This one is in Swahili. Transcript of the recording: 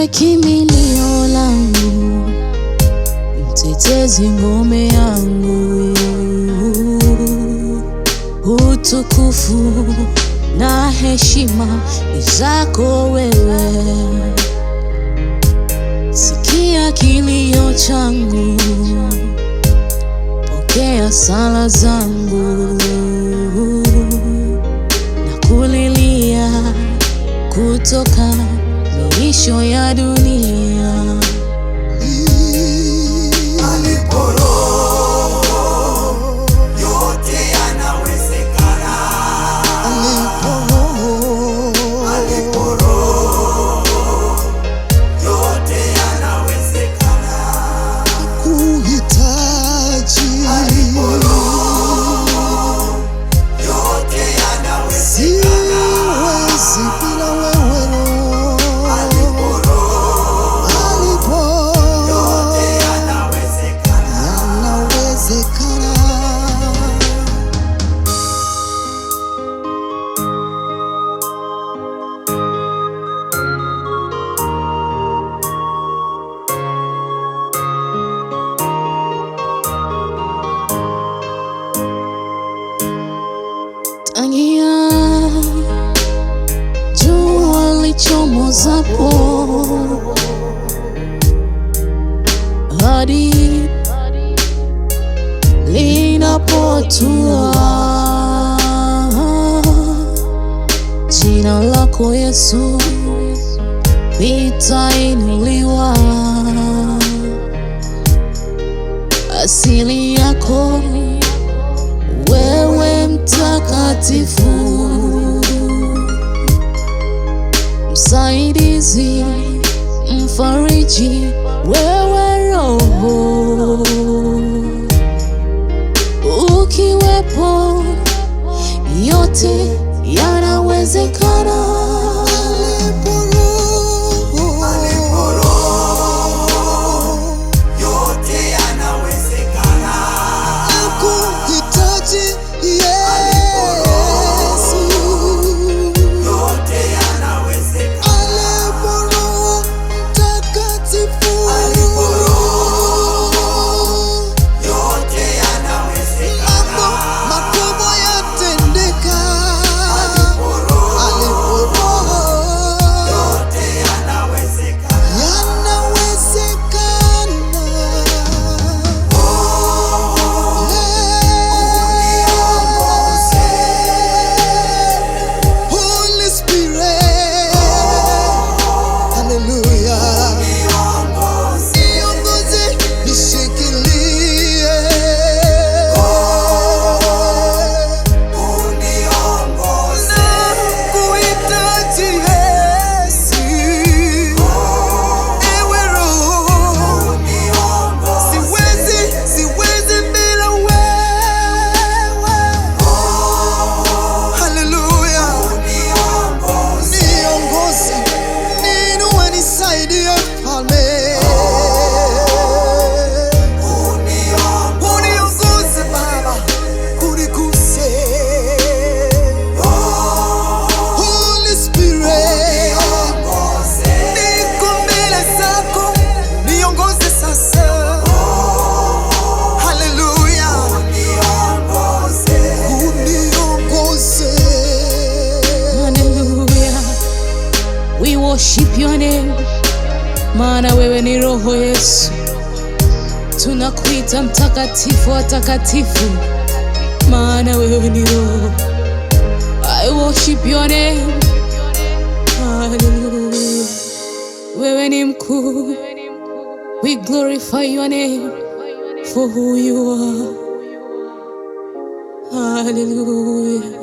Wewe kimbilio langu, mtetezi ngome yangu, utukufu na heshima ni zako wewe. Sikia kilio changu, pokea sala zangu, na kulilia kutoka miisho ya dunia. Alipo Roho yote yanawezekana. Alipo Roho yote yanawezekana. Kuhitaji Alipo Roho yote yanawezekana. siwezi bila wewe Roho. Alipo Roho yote yanawezekana. Yanawezekana. Tangia jua lichomozapo hadi linapotua, jina lako Yesu litainuliwa. Asili yako wewe mtakatifu, msaidizi, mfariji, wewe Roho. Ukiwepo yote yanawezekana. Alipo Roho yote yanawezekana. Kuhitaji Yesu. Yote yanawezekana. Alipo Roho Mtakatifu. Alipo Roho yote yanawezekana. Makubwa yatendeka. Alipo Roho Alipo Roho yote yanawezekana. yanawezekana. Holy Spirit, hallelujah. Niongoze, nishikilie. Nakuhitaji Yesu. Ewe Roho, siwezi bila wewe. Hallelujah. Niongoze, niinue, nisaidie Mfalme. Uniongoze Baba, uniguse. Holy Spirit, niko mbele zako, niongoze sasa. Hallelujah. Uniongoze. Hallelujah. We worship your name, maana wewe ni Roho Yesu. Tunakuita mtakatifu wa takatifu, maana wewe ni Roho. I worship your name. Hallelujah. Wewe ni mkuu. We glorify your name for who you are. Hallelujah.